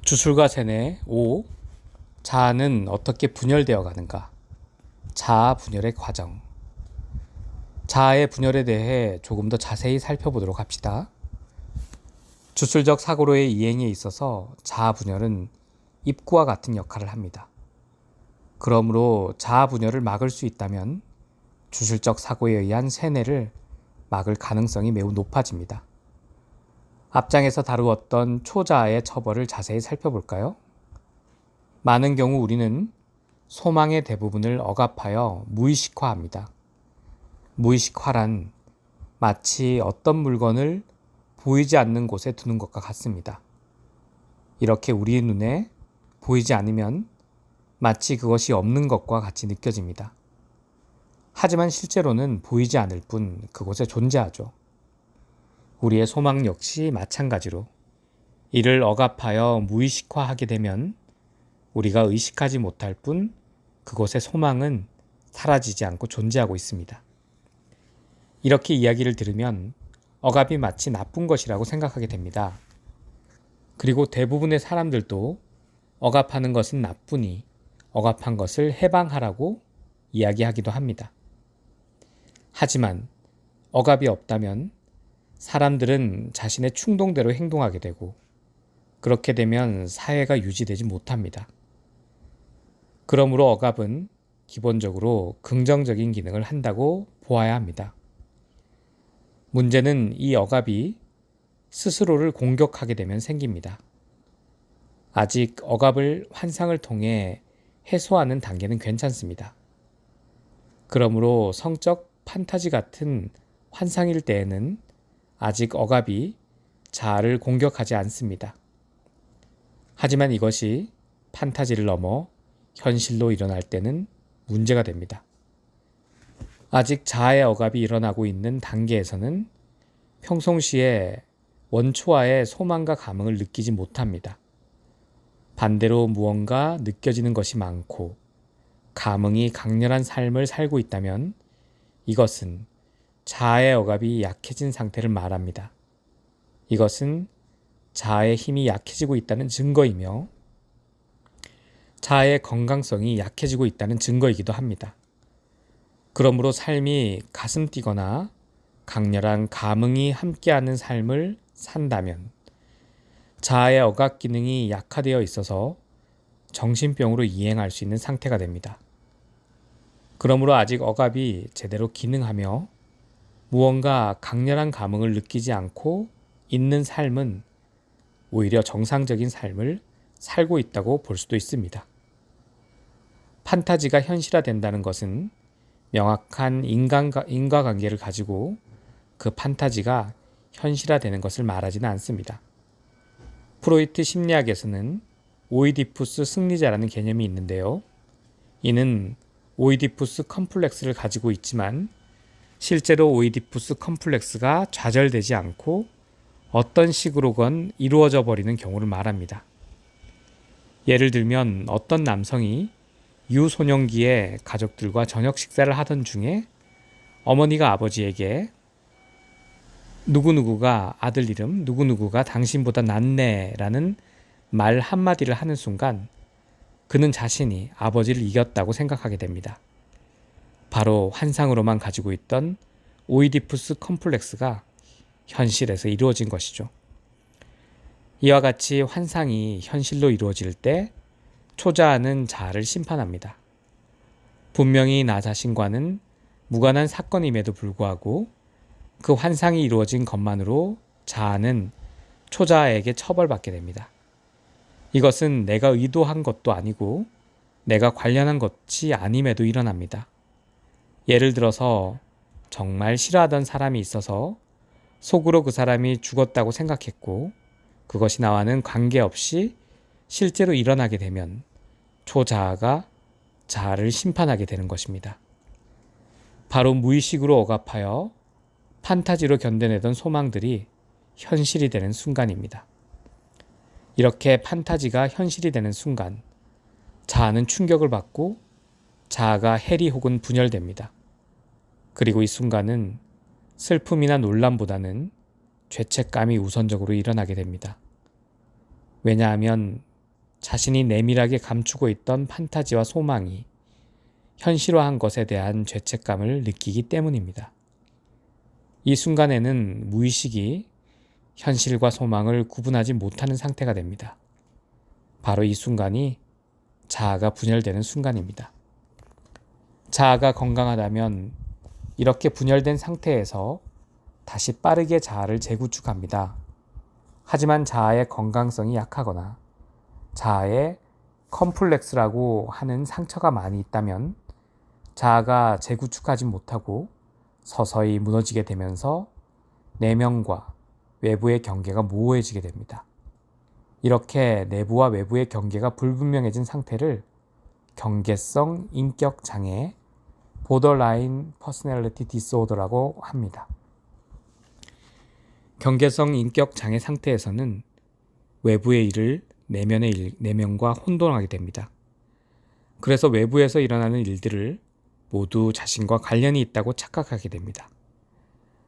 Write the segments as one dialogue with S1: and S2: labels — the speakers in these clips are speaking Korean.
S1: 주술과 세뇌 5. 자아는 어떻게 분열되어 가는가? 자아 분열의 과정. 자아의 분열에 대해 조금 더 자세히 살펴보도록 합시다. 주술적 사고로의 이행에 있어서 자아 분열은 입구와 같은 역할을 합니다. 그러므로 자아 분열을 막을 수 있다면 주술적 사고에 의한 세뇌를 막을 가능성이 매우 높아집니다. 앞장에서 다루었던 초자아의 처벌을 자세히 살펴볼까요? 많은 경우 우리는 소망의 대부분을 억압하여 무의식화합니다. 무의식화란 마치 어떤 물건을 보이지 않는 곳에 두는 것과 같습니다. 이렇게 우리의 눈에 보이지 않으면 마치 그것이 없는 것과 같이 느껴집니다. 하지만 실제로는 보이지 않을 뿐 그곳에 존재하죠. 우리의 소망 역시 마찬가지로 이를 억압하여 무의식화하게 되면 우리가 의식하지 못할 뿐 그곳의 소망은 사라지지 않고 존재하고 있습니다. 이렇게 이야기를 들으면 억압이 마치 나쁜 것이라고 생각하게 됩니다. 그리고 대부분의 사람들도 억압하는 것은 나쁘니 억압한 것을 해방하라고 이야기하기도 합니다. 하지만 억압이 없다면 사람들은 자신의 충동대로 행동하게 되고 그렇게 되면 사회가 유지되지 못합니다. 그러므로 억압은 기본적으로 긍정적인 기능을 한다고 보아야 합니다. 문제는 이 억압이 스스로를 공격하게 되면 생깁니다. 아직 억압을 환상을 통해 해소하는 단계는 괜찮습니다. 그러므로 성적 판타지 같은 환상일 때에는 아직 억압이 자아를 공격하지 않습니다. 하지만 이것이 판타지를 넘어 현실로 일어날 때는 문제가 됩니다. 아직 자아의 억압이 일어나고 있는 단계에서는 평상시에 원초와의 소망과 감흥을 느끼지 못합니다. 반대로 무언가 느껴지는 것이 많고 감흥이 강렬한 삶을 살고 있다면 이것은 자아의 억압이 약해진 상태를 말합니다. 이것은 자아의 힘이 약해지고 있다는 증거이며 자아의 건강성이 약해지고 있다는 증거이기도 합니다. 그러므로 삶이 가슴 뛰거나 강렬한 감흥이 함께하는 삶을 산다면 자아의 억압 기능이 약화되어 있어서 정신병으로 이행할 수 있는 상태가 됩니다. 그러므로 아직 억압이 제대로 기능하며 무언가 강렬한 감흥을 느끼지 않고 있는 삶은 오히려 정상적인 삶을 살고 있다고 볼 수도 있습니다. 판타지가 현실화된다는 것은 명확한 인과관계를 가지고 그 판타지가 현실화되는 것을 말하지는 않습니다. 프로이트 심리학에서는 오이디푸스 승리자라는 개념이 있는데요. 이는 오이디푸스 컴플렉스를 가지고 있지만 실제로 오이디푸스 컴플렉스가 좌절되지 않고 어떤 식으로건 이루어져 버리는 경우를 말합니다. 예를 들면 어떤 남성이 유소년기에 가족들과 저녁 식사를 하던 중에 어머니가 아버지에게 누구누구가 아들 이름 누구누구가 당신보다 낫네 라는 말 한마디를 하는 순간 그는 자신이 아버지를 이겼다고 생각하게 됩니다. 바로 환상으로만 가지고 있던 오이디푸스 컴플렉스가 현실에서 이루어진 것이죠. 이와 같이 환상이 현실로 이루어질 때 초자아는 자아를 심판합니다. 분명히 나 자신과는 무관한 사건임에도 불구하고 그 환상이 이루어진 것만으로 자아는 초자아에게 처벌받게 됩니다. 이것은 내가 의도한 것도 아니고 내가 관련한 것이 아님에도 일어납니다. 예를 들어서 정말 싫어하던 사람이 있어서 속으로 그 사람이 죽었다고 생각했고 그것이 나와는 관계없이 실제로 일어나게 되면 초자아가 자아를 심판하게 되는 것입니다. 바로 무의식으로 억압하여 판타지로 견뎌내던 소망들이 현실이 되는 순간입니다. 이렇게 판타지가 현실이 되는 순간 자아는 충격을 받고 자아가 해리 혹은 분열됩니다. 그리고 이 순간은 슬픔이나 놀람보다는 죄책감이 우선적으로 일어나게 됩니다. 왜냐하면 자신이 내밀하게 감추고 있던 판타지와 소망이 현실화한 것에 대한 죄책감을 느끼기 때문입니다. 이 순간에는 무의식이 현실과 소망을 구분하지 못하는 상태가 됩니다. 바로 이 순간이 자아가 분열되는 순간입니다. 자아가 건강하다면 이렇게 분열된 상태에서 다시 빠르게 자아를 재구축합니다. 하지만 자아의 건강성이 약하거나 자아에 컴플렉스라고 하는 상처가 많이 있다면 자아가 재구축하지 못하고 서서히 무너지게 되면서 내면과 외부의 경계가 모호해지게 됩니다. 이렇게 내부와 외부의 경계가 불분명해진 상태를 경계성 인격 장애 보더라인 퍼스널리티 디스오더라고 합니다. 경계성 인격 장애 상태에서는 외부의 일을 내면과 혼동하게 됩니다. 그래서 외부에서 일어나는 일들을 모두 자신과 관련이 있다고 착각하게 됩니다.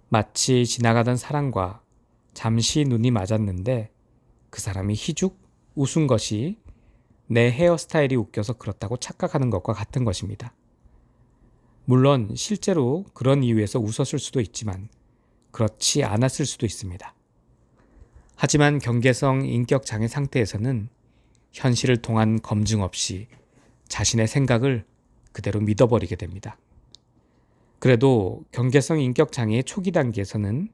S1: 마치 지나가던 사람과 잠시 눈이 맞았는데 그 사람이 희죽 웃은 것이 내 헤어스타일이 웃겨서 그렇다고 착각하는 것과 같은 것입니다. 물론 실제로 그런 이유에서 웃었을 수도 있지만 그렇지 않았을 수도 있습니다. 하지만 경계성 인격 장애 상태에서는 현실을 통한 검증 없이 자신의 생각을 그대로 믿어버리게 됩니다. 그래도 경계성 인격 장애의 초기 단계에서는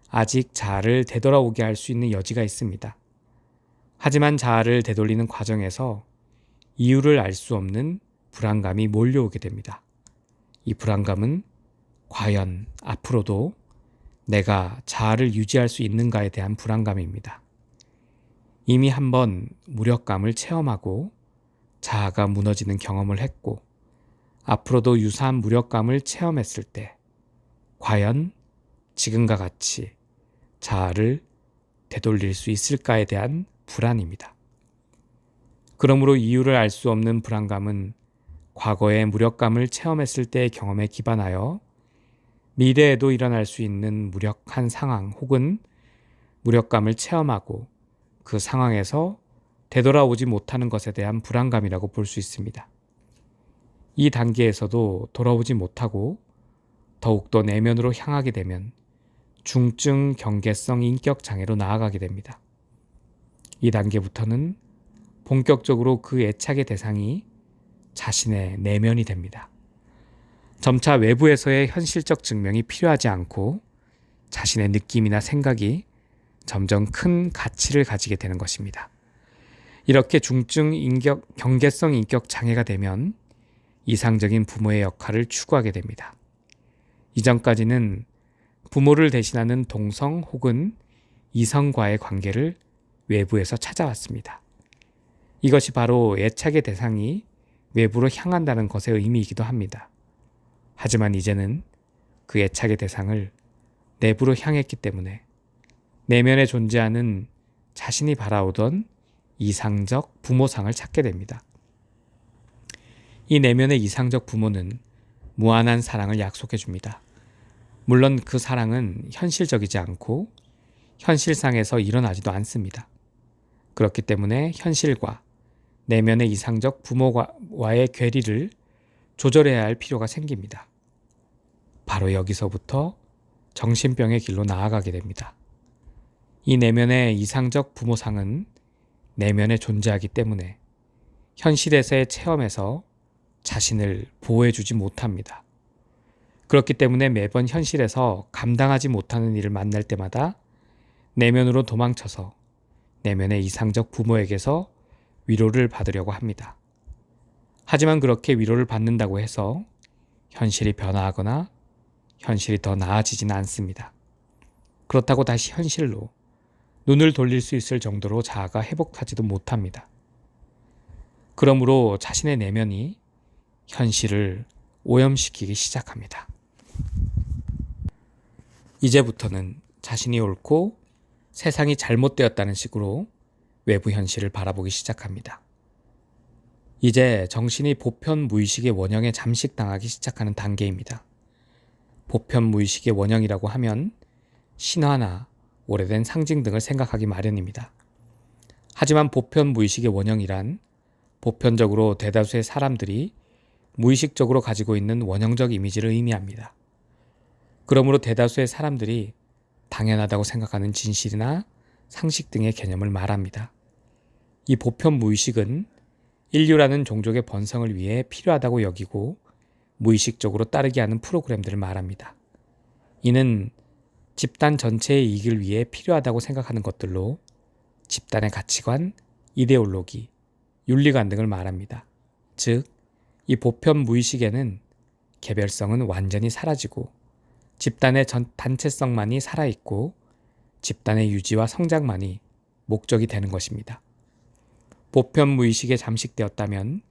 S1: 아직 자아를 되돌아오게 할 수 있는 여지가 있습니다. 하지만 자아를 되돌리는 과정에서 이유를 알 수 없는 불안감이 몰려오게 됩니다. 이 불안감은 과연 앞으로도 내가 자아를 유지할 수 있는가에 대한 불안감입니다. 이미 한번 무력감을 체험하고 자아가 무너지는 경험을 했고 앞으로도 유사한 무력감을 체험했을 때 과연 지금과 같이 자아를 되돌릴 수 있을까에 대한 불안입니다. 그러므로 이유를 알 수 없는 불안감은 과거의 무력감을 체험했을 때의 경험에 기반하여 미래에도 일어날 수 있는 무력한 상황 혹은 무력감을 체험하고 그 상황에서 되돌아오지 못하는 것에 대한 불안감이라고 볼 수 있습니다. 이 단계에서도 돌아오지 못하고 더욱더 내면으로 향하게 되면 중증 경계성 인격 장애로 나아가게 됩니다. 이 단계부터는 본격적으로 그 애착의 대상이 자신의 내면이 됩니다. 점차 외부에서의 현실적 증명이 필요하지 않고 자신의 느낌이나 생각이 점점 큰 가치를 가지게 되는 것입니다. 이렇게 중증 경계성 인격 장애가 되면 이상적인 부모의 역할을 추구하게 됩니다. 이전까지는 부모를 대신하는 동성 혹은 이성과의 관계를 외부에서 찾아왔습니다. 이것이 바로 애착의 대상이 외부로 향한다는 것의 의미이기도 합니다. 하지만 이제는 그 애착의 대상을 내부로 향했기 때문에 내면에 존재하는 자신이 바라오던 이상적 부모상을 찾게 됩니다. 이 내면의 이상적 부모는 무한한 사랑을 약속해 줍니다. 물론 그 사랑은 현실적이지 않고 현실상에서 일어나지도 않습니다. 그렇기 때문에 현실과 내면의 이상적 부모와의 괴리를 조절해야 할 필요가 생깁니다. 바로 여기서부터 정신병의 길로 나아가게 됩니다. 이 내면의 이상적 부모상은 내면에 존재하기 때문에 현실에서의 체험에서 자신을 보호해주지 못합니다. 그렇기 때문에 매번 현실에서 감당하지 못하는 일을 만날 때마다 내면으로 도망쳐서 내면의 이상적 부모에게서 위로를 받으려고 합니다. 하지만 그렇게 위로를 받는다고 해서 현실이 변화하거나 현실이 더 나아지지는 않습니다. 그렇다고 다시 현실로 눈을 돌릴 수 있을 정도로 자아가 회복하지도 못합니다. 그러므로 자신의 내면이 현실을 오염시키기 시작합니다. 이제부터는 자신이 옳고 세상이 잘못되었다는 식으로 외부 현실을 바라보기 시작합니다. 이제 정신이 보편 무의식의 원형에 잠식당하기 시작하는 단계입니다. 보편 무의식의 원형이라고 하면 신화나 오래된 상징 등을 생각하기 마련입니다. 하지만 보편 무의식의 원형이란 보편적으로 대다수의 사람들이 무의식적으로 가지고 있는 원형적 이미지를 의미합니다. 그러므로 대다수의 사람들이 당연하다고 생각하는 진실이나 상식 등의 개념을 말합니다. 이 보편 무의식은 인류라는 종족의 번성을 위해 필요하다고 여기고 무의식적으로 따르게 하는 프로그램들을 말합니다. 이는 집단 전체의 이익을 위해 필요하다고 생각하는 것들로 집단의 가치관, 이데올로기, 윤리관 등을 말합니다. 즉, 이 보편 무의식에는 개별성은 완전히 사라지고 집단의 단체성만이 살아있고 집단의 유지와 성장만이 목적이 되는 것입니다. 보편 무의식에 잠식되었다면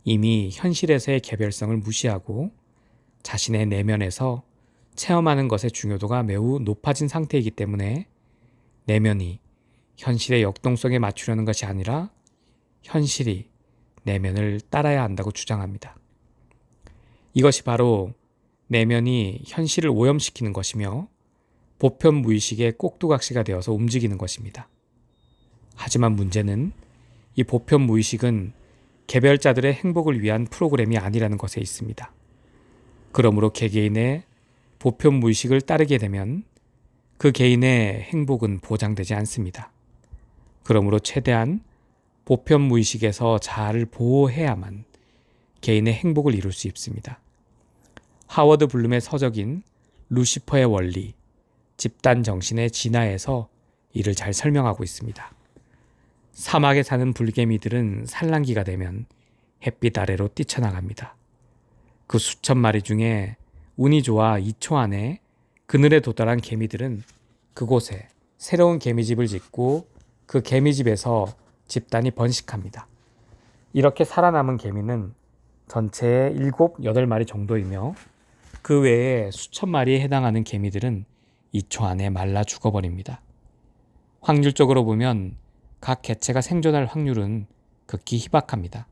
S1: 이미 현실에서의 개별성을 무시하고 자신의 내면에서 체험하는 것의 중요도가 매우 높아진 상태이기 때문에 내면이 현실의 역동성에 맞추려는 것이 아니라 현실이 내면을 따라야 한다고 주장합니다. 이것이 바로 내면이 현실을 오염시키는 것이며 보편 무의식의 꼭두각시가 되어서 움직이는 것입니다. 하지만 문제는 이 보편 무의식은 개별자들의 행복을 위한 프로그램이 아니라는 것에 있습니다. 그러므로 개개인의 보편 무의식을 따르게 되면 그 개인의 행복은 보장되지 않습니다. 그러므로 최대한 보편 무의식에서 자아를 보호해야만 개인의 행복을 이룰 수 있습니다. 하워드 블룸의 서적인 루시퍼의 원리, 집단 정신의 진화에서 이를 잘 설명하고 있습니다. 사막에 사는 불개미들은 산란기가 되면 햇빛 아래로 뛰쳐나갑니다. 그 수천 마리 중에 운이 좋아 2초 안에 그늘에 도달한 개미들은 그곳에 새로운 개미집을 짓고 그 개미집에서 집단이 번식합니다. 이렇게 살아남은 개미는 전체의 7, 8마리 정도이며 그 외에 수천 마리에 해당하는 개미들은 2초 안에 말라 죽어버립니다. 확률적으로 보면 각 개체가 생존할 확률은 극히 희박합니다.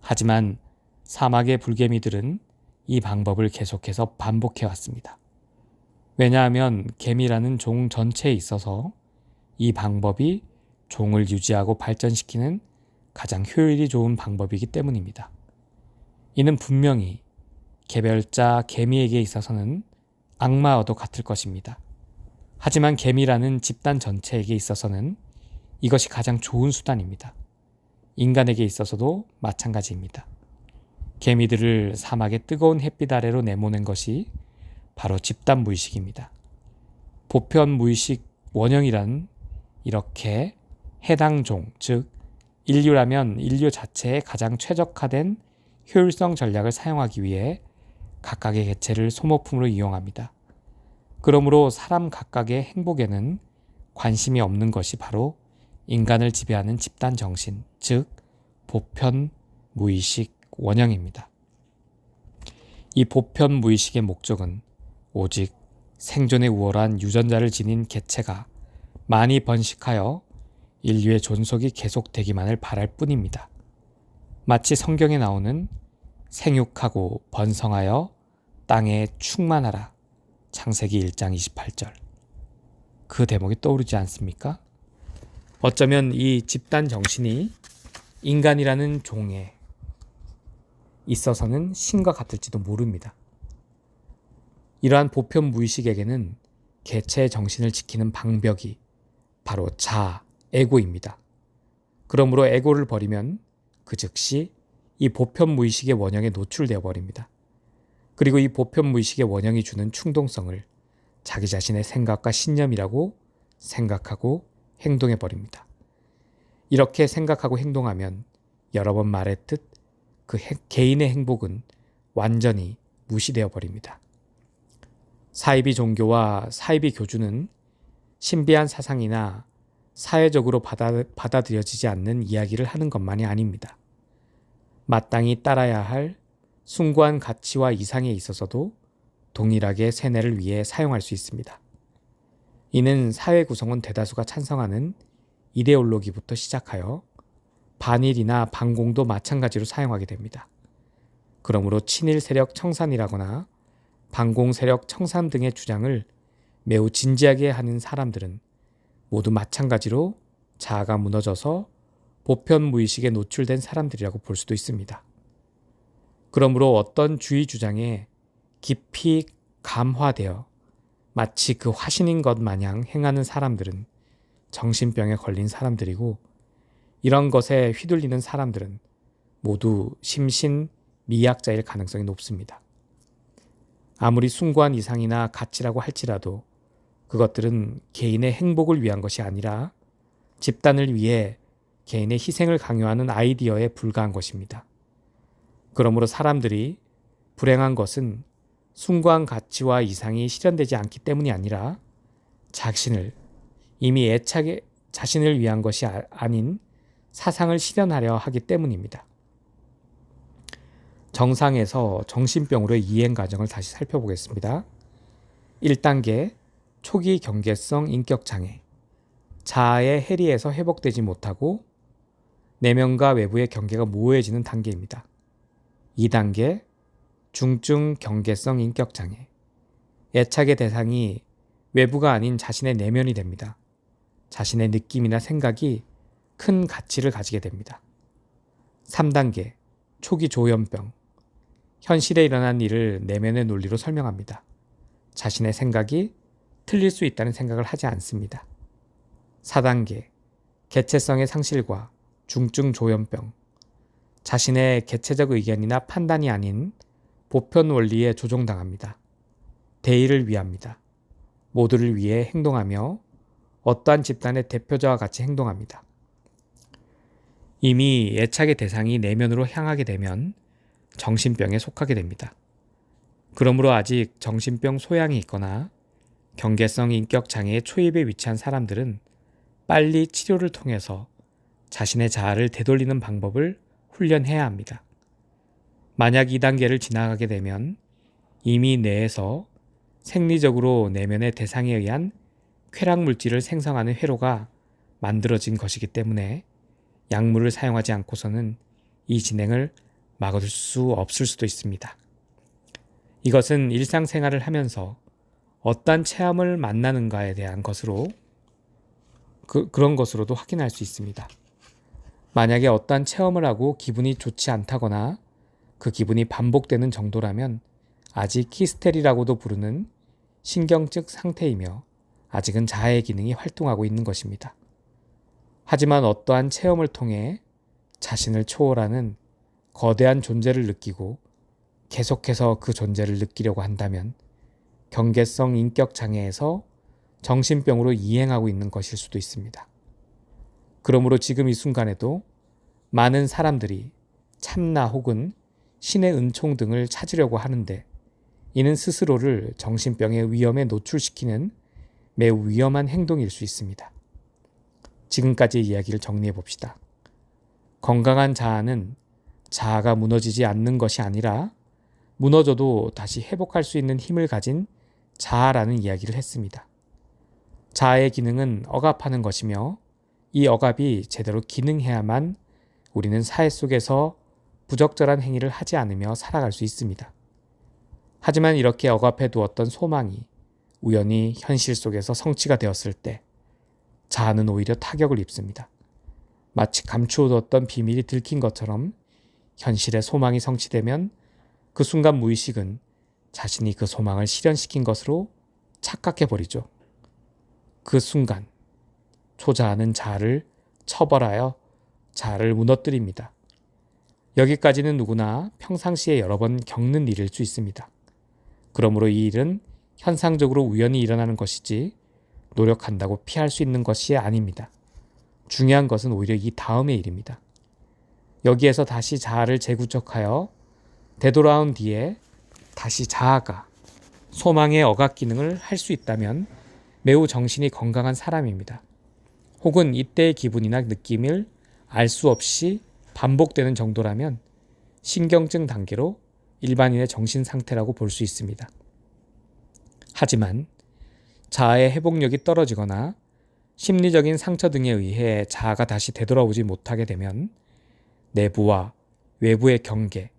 S1: 하지만 사막의 불개미들은 이 방법을 계속해서 반복해왔습니다. 왜냐하면 개미라는 종 전체에 있어서 이 방법이 종을 유지하고 발전시키는 가장 효율이 좋은 방법이기 때문입니다. 이는 분명히 개별자 개미에게 있어서는 악마와도 같을 것입니다. 하지만 개미라는 집단 전체에게 있어서는 이것이 가장 좋은 수단입니다. 인간에게 있어서도 마찬가지입니다. 개미들을 사막의 뜨거운 햇빛 아래로 내모낸 것이 바로 집단 무의식입니다. 보편 무의식 원형이란 이렇게 해당 종, 즉 인류라면 인류 자체에 가장 최적화된 효율성 전략을 사용하기 위해 각각의 개체를 소모품으로 이용합니다. 그러므로 사람 각각의 행복에는 관심이 없는 것이 바로 인간을 지배하는 집단 정신, 즉 보편 무의식 원형입니다. 이 보편 무의식의 목적은 오직 생존에 우월한 유전자를 지닌 개체가 많이 번식하여 인류의 존속이 계속되기만을 바랄 뿐입니다. 마치 성경에 나오는 생육하고 번성하여 땅에 충만하라, 창세기 1장 28절. 그 대목이 떠오르지 않습니까? 어쩌면 이 집단 정신이 인간이라는 종에 있어서는 신과 같을지도 모릅니다. 이러한 보편 무의식에게는 개체의 정신을 지키는 방벽이 바로 자아, 에고입니다. 그러므로 에고를 버리면 그 즉시 이 보편 무의식의 원형에 노출되어 버립니다. 그리고 이 보편 무의식의 원형이 주는 충동성을 자기 자신의 생각과 신념이라고 생각하고 행동해 버립니다. 이렇게 생각하고 행동하면 여러 번 말했듯 그 개인의 행복은 완전히 무시되어 버립니다. 사이비 종교와 사이비 교주는 신비한 사상이나 사회적으로 받아들여지지 않는 이야기를 하는 것만이 아닙니다. 마땅히 따라야 할 숭고한 가치와 이상에 있어서도 동일하게 세뇌를 위해 사용할 수 있습니다. 이는 사회 구성원 대다수가 찬성하는 이데올로기부터 시작하여 반일이나 반공도 마찬가지로 사용하게 됩니다. 그러므로 친일 세력 청산이라거나 반공 세력 청산 등의 주장을 매우 진지하게 하는 사람들은 모두 마찬가지로 자아가 무너져서 보편 무의식에 노출된 사람들이라고 볼 수도 있습니다. 그러므로 어떤 주의 주장에 깊이 감화되어 마치 그 화신인 것 마냥 행하는 사람들은 정신병에 걸린 사람들이고, 이런 것에 휘둘리는 사람들은 모두 심신미약자일 가능성이 높습니다. 아무리 숭고한 이상이나 가치라고 할지라도 그것들은 개인의 행복을 위한 것이 아니라 집단을 위해 개인의 희생을 강요하는 아이디어에 불과한 것입니다. 그러므로 사람들이 불행한 것은 숭고한 가치와 이상이 실현되지 않기 때문이 아니라 자신을 이미 애착에 자신을 위한 것이 아닌 사상을 실현하려 하기 때문입니다. 정상에서 정신병으로의 이행 과정을 다시 살펴보겠습니다. 1단계 초기 경계성 인격장애. 자아의 해리에서 회복되지 못하고 내면과 외부의 경계가 모호해지는 단계입니다. 2단계 중증 경계성 인격장애. 애착의 대상이 외부가 아닌 자신의 내면이 됩니다. 자신의 느낌이나 생각이 큰 가치를 가지게 됩니다. 3단계 초기 조현병. 현실에 일어난 일을 내면의 논리로 설명합니다. 자신의 생각이 틀릴 수 있다는 생각을 하지 않습니다. 4단계 개체성의 상실과 중증 조현병. 자신의 개체적 의견이나 판단이 아닌 보편 원리에 조종당합니다. 대의를 위합니다. 모두를 위해 행동하며 어떠한 집단의 대표자와 같이 행동합니다. 이미 애착의 대상이 내면으로 향하게 되면 정신병에 속하게 됩니다. 그러므로 아직 정신병 소양이 있거나 경계성 인격 장애의 초입에 위치한 사람들은 빨리 치료를 통해서 자신의 자아를 되돌리는 방법을 훈련해야 합니다. 만약 2단계를 지나가게 되면 이미 뇌에서 생리적으로 내면의 대상에 의한 쾌락 물질을 생성하는 회로가 만들어진 것이기 때문에 약물을 사용하지 않고서는 이 진행을 막을 수 없을 수도 있습니다. 이것은 일상생활을 하면서 어떠한 체험을 만나는가에 대한 것으로 그런 것으로도 확인할 수 있습니다. 만약에 어떠한 체험을 하고 기분이 좋지 않다거나 그 기분이 반복되는 정도라면 아직 히스테리라고도 부르는 신경증 상태이며 아직은 자아의 기능이 활동하고 있는 것입니다. 하지만 어떠한 체험을 통해 자신을 초월하는 거대한 존재를 느끼고 계속해서 그 존재를 느끼려고 한다면 경계성 인격 장애에서 정신병으로 이행하고 있는 것일 수도 있습니다. 그러므로 지금 이 순간에도 많은 사람들이 참나 혹은 신의 은총 등을 찾으려고 하는데 이는 스스로를 정신병의 위험에 노출시키는 매우 위험한 행동일 수 있습니다. 지금까지의 이야기를 정리해 봅시다. 건강한 자아는 자아가 무너지지 않는 것이 아니라 무너져도 다시 회복할 수 있는 힘을 가진 자아라는 이야기를 했습니다. 자아의 기능은 억압하는 것이며 이 억압이 제대로 기능해야만 우리는 사회 속에서 부적절한 행위를 하지 않으며 살아갈 수 있습니다. 하지만 이렇게 억압해 두었던 소망이 우연히 현실 속에서 성취가 되었을 때 자아는 오히려 타격을 입습니다. 마치 감추어뒀던 비밀이 들킨 것처럼 현실의 소망이 성취되면 그 순간 무의식은 자신이 그 소망을 실현시킨 것으로 착각해버리죠. 그 순간 초자아는 자아를 처벌하여 자아를 무너뜨립니다. 여기까지는 누구나 평상시에 여러 번 겪는 일일 수 있습니다. 그러므로 이 일은 현상적으로 우연히 일어나는 것이지 노력한다고 피할 수 있는 것이 아닙니다. 중요한 것은 오히려 이 다음의 일입니다. 여기에서 다시 자아를 재구축하여 되돌아온 뒤에 다시 자아가 소망의 억압 기능을 할 수 있다면 매우 정신이 건강한 사람입니다. 혹은 이때의 기분이나 느낌을 알 수 없이 반복되는 정도라면 신경증 단계로 일반인의 정신 상태라고 볼 수 있습니다. 하지만 자아의 회복력이 떨어지거나 심리적인 상처 등에 의해 자아가 다시 되돌아오지 못하게 되면 내부와 외부의 경계,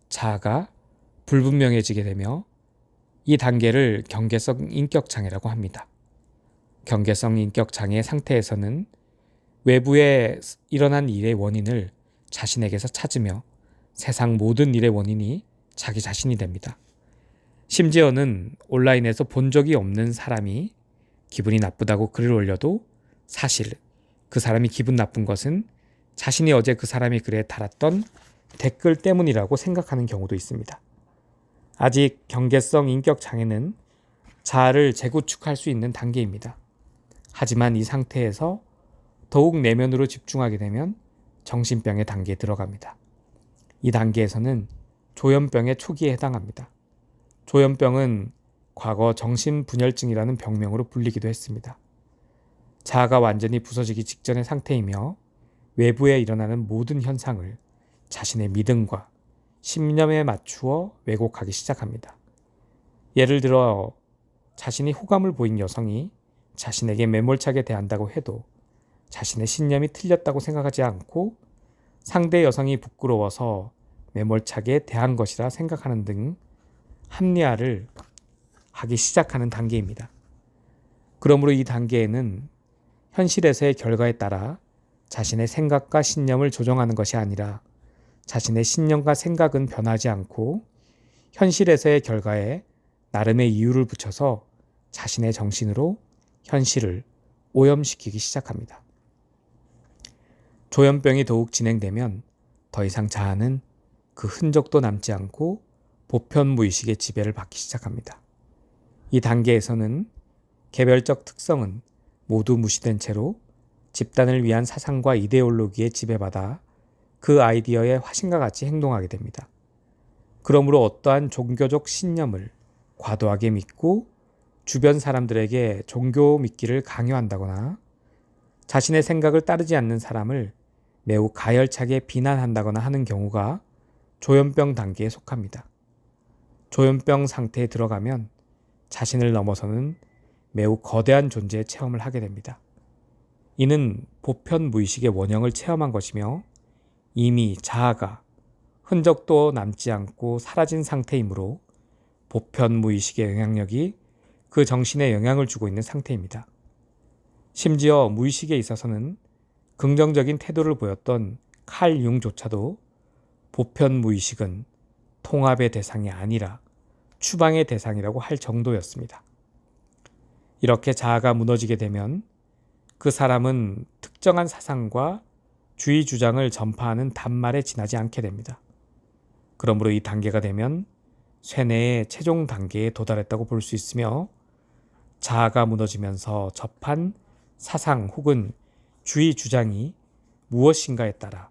S1: 자아가 불분명해지게 되며 이 단계를 경계성 인격장애라고 합니다. 경계성 인격장애 상태에서는 외부에 일어난 일의 원인을 자신에게서 찾으며 세상 모든 일의 원인이 자기 자신이 됩니다. 심지어는 온라인에서 본 적이 없는 사람이 기분이 나쁘다고 글을 올려도 사실 그 사람이 기분 나쁜 것은 자신이 어제 그 사람의 글에 달았던 댓글 때문이라고 생각하는 경우도 있습니다. 아직 경계성 인격 장애는 자아를 재구축할 수 있는 단계입니다. 하지만 이 상태에서 더욱 내면으로 집중하게 되면 정신병의 단계에 들어갑니다. 이 단계에서는 조현병의 초기에 해당합니다. 조현병은 과거 정신분열증이라는 병명으로 불리기도 했습니다. 자아가 완전히 부서지기 직전의 상태이며 외부에 일어나는 모든 현상을 자신의 믿음과 신념에 맞추어 왜곡하기 시작합니다. 예를 들어 자신이 호감을 보인 여성이 자신에게 매몰차게 대한다고 해도 자신의 신념이 틀렸다고 생각하지 않고 상대 여성이 부끄러워서 매몰차게 대한 것이라 생각하는 등 합리화를 하기 시작하는 단계입니다. 그러므로 이 단계에는 현실에서의 결과에 따라 자신의 생각과 신념을 조정하는 것이 아니라 자신의 신념과 생각은 변하지 않고 현실에서의 결과에 나름의 이유를 붙여서 자신의 정신으로 현실을 오염시키기 시작합니다. 조현병이 더욱 진행되면 더 이상 자아는 그 흔적도 남지 않고 보편무의식의 지배를 받기 시작합니다. 이 단계에서는 개별적 특성은 모두 무시된 채로 집단을 위한 사상과 이데올로기에 지배받아 그 아이디어의 화신과 같이 행동하게 됩니다. 그러므로 어떠한 종교적 신념을 과도하게 믿고 주변 사람들에게 종교 믿기를 강요한다거나 자신의 생각을 따르지 않는 사람을 매우 가열차게 비난한다거나 하는 경우가 조현병 단계에 속합니다. 조현병 상태에 들어가면 자신을 넘어서는 매우 거대한 존재의 체험을 하게 됩니다. 이는 보편 무의식의 원형을 체험한 것이며 이미 자아가 흔적도 남지 않고 사라진 상태이므로 보편 무의식의 영향력이 그 정신에 영향을 주고 있는 상태입니다. 심지어 무의식에 있어서는 긍정적인 태도를 보였던 칼 융조차도 보편 무의식은 통합의 대상이 아니라 추방의 대상이라고 할 정도였습니다. 이렇게 자아가 무너지게 되면 그 사람은 특정한 사상과 주의 주장을 전파하는 단말에 지나지 않게 됩니다. 그러므로 이 단계가 되면 쇠뇌의 최종 단계에 도달했다고 볼 수 있으며 자아가 무너지면서 접한 사상 혹은 주의 주장이 무엇인가에 따라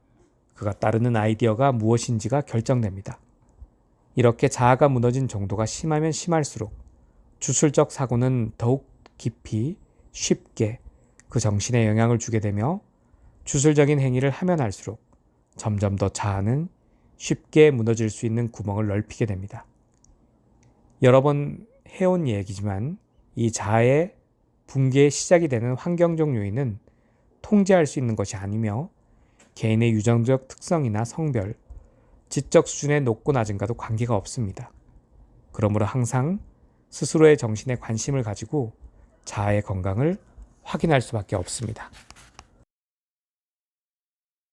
S1: 그가 따르는 아이디어가 무엇인지가 결정됩니다. 이렇게 자아가 무너진 정도가 심하면 심할수록 주술적 사고는 더욱 깊이 쉽게 그 정신에 영향을 주게 되며 주술적인 행위를 하면 할수록 점점 더 자아는 쉽게 무너질 수 있는 구멍을 넓히게 됩니다. 여러 번 해온 얘기지만 이 자아의 붕괴의 시작이 되는 환경적 요인은 통제할 수 있는 것이 아니며 개인의 유전적 특성이나 성별, 지적 수준의 높고 낮음과도 관계가 없습니다. 그러므로 항상 스스로의 정신에 관심을 가지고 자아의 건강을 확인할 수밖에 없습니다.